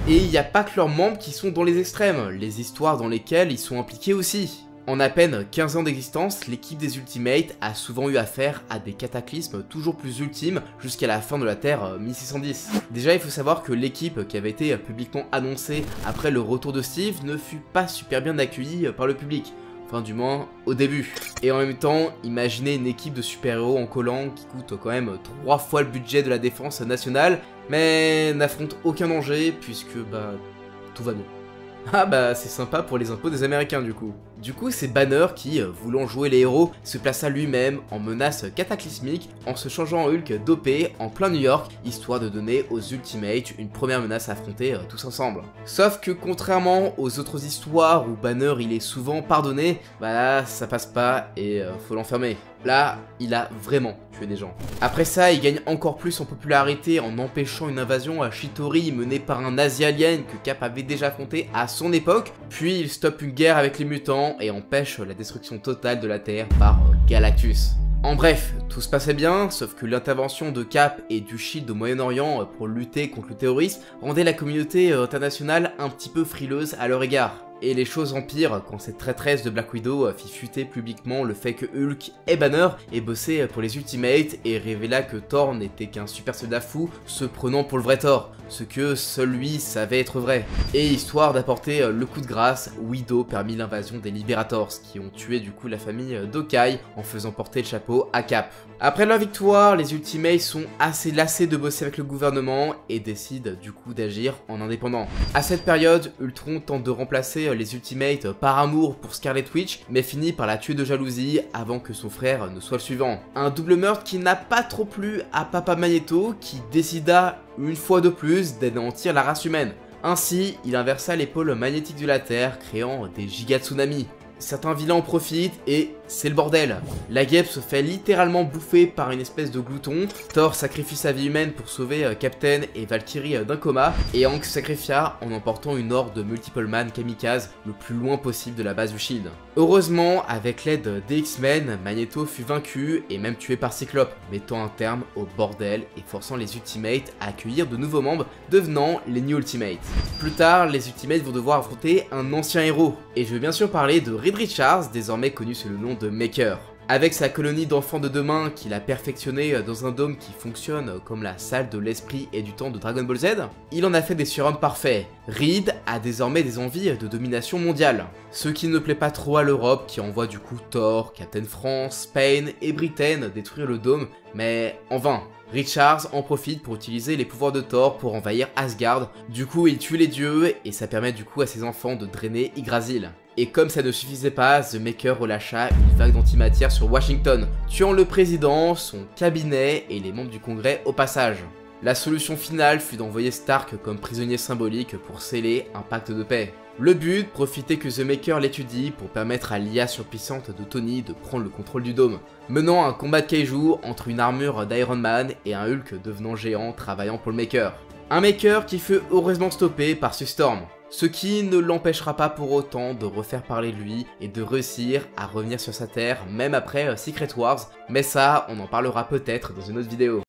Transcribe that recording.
Et il n'y a pas que leurs membres qui sont dans les extrêmes, les histoires dans lesquelles ils sont impliqués aussi. En à peine 15 ans d'existence, l'équipe des Ultimates a souvent eu affaire à des cataclysmes toujours plus ultimes jusqu'à la fin de la Terre 1610. Déjà, il faut savoir que l'équipe qui avait été publiquement annoncée après le retour de Steve ne fut pas super bien accueillie par le public. Enfin, du moins, au début. Et en même temps, imaginez une équipe de super-héros en collant qui coûte quand même 3 fois le budget de la défense nationale, mais n'affronte aucun danger puisque, tout va bien. Ah bah c'est sympa pour les impôts des Américains du coup. Du coup c'est Banner qui, voulant jouer les héros, se plaça lui-même en menace cataclysmique en se changeant en Hulk dopé en plein New York, histoire de donner aux Ultimates une première menace à affronter tous ensemble. Sauf que contrairement aux autres histoires où Banner il est souvent pardonné, bah là ça passe pas et faut l'enfermer. Là, il a vraiment tué des gens. Après ça, il gagne encore plus en popularité en empêchant une invasion à Chitauri menée par un Nazi-alien que Cap avait déjà affronté à son époque. Puis il stoppe une guerre avec les mutants et empêche la destruction totale de la Terre par Galactus. En bref, tout se passait bien, sauf que l'intervention de Cap et du Shield au Moyen-Orient pour lutter contre le terrorisme rendait la communauté internationale un petit peu frileuse à leur égard. Et les choses empirent quand cette traîtresse de Black Widow fit fuiter publiquement le fait que Hulk et Banner aient bossé pour les Ultimates et révéla que Thor n'était qu'un super soldat fou se prenant pour le vrai Thor, ce que seul lui savait être vrai. Et histoire d'apporter le coup de grâce, Widow permit l'invasion des Liberators qui ont tué du coup la famille d'Hawkeye en faisant porter le chapeau à Cap. Après leur victoire, les Ultimates sont assez lassés de bosser avec le gouvernement et décident du coup d'agir en indépendant. À cette période, Ultron tente de remplacer les Ultimates par amour pour Scarlet Witch, mais finit par la tuer de jalousie avant que son frère ne soit le suivant. Un double meurtre qui n'a pas trop plu à Papa Magneto, qui décida une fois de plus d'anéantir la race humaine. Ainsi, il inversa les pôles magnétiques de la Terre, créant des giga-tsunamis. Certains vilains en profitent et c'est le bordel. La guêpe se fait littéralement bouffer par une espèce de glouton, Thor sacrifie sa vie humaine pour sauver Captain et Valkyrie d'un coma, et Hank se sacrifia en emportant une horde de Multiple Man kamikaze le plus loin possible de la base du Shield. Heureusement, avec l'aide des X-Men, Magneto fut vaincu et même tué par Cyclope, mettant un terme au bordel et forçant les Ultimates à accueillir de nouveaux membres, devenant les New Ultimates. Plus tard, les Ultimates vont devoir affronter un ancien héros, et je veux bien sûr parler de Reed Richards, désormais connu sous le nom de Maker. Avec sa colonie d'enfants de demain qu'il a perfectionné dans un dôme qui fonctionne comme la salle de l'esprit et du temps de Dragon Ball Z, il en a fait des surhommes parfaits. Reed a désormais des envies de domination mondiale. Ce qui ne plaît pas trop à l'Europe qui envoie du coup Thor, Captain France, Spain et Britain détruire le dôme, mais en vain. Richards en profite pour utiliser les pouvoirs de Thor pour envahir Asgard, du coup il tue les dieux et ça permet du coup à ses enfants de drainer Yggdrasil. Et comme ça ne suffisait pas, The Maker relâcha une vague d'antimatière sur Washington, tuant le président, son cabinet et les membres du Congrès au passage. La solution finale fut d'envoyer Stark comme prisonnier symbolique pour sceller un pacte de paix. Le but, profiter que The Maker l'étudie pour permettre à l'IA surpuissante de Tony de prendre le contrôle du dôme, menant un combat de kaiju entre une armure d'Iron Man et un Hulk devenant géant travaillant pour le Maker. Un Maker qui fut heureusement stoppé par Sue Storm, ce qui ne l'empêchera pas pour autant de refaire parler de lui et de réussir à revenir sur sa terre même après Secret Wars, mais ça on en parlera peut-être dans une autre vidéo.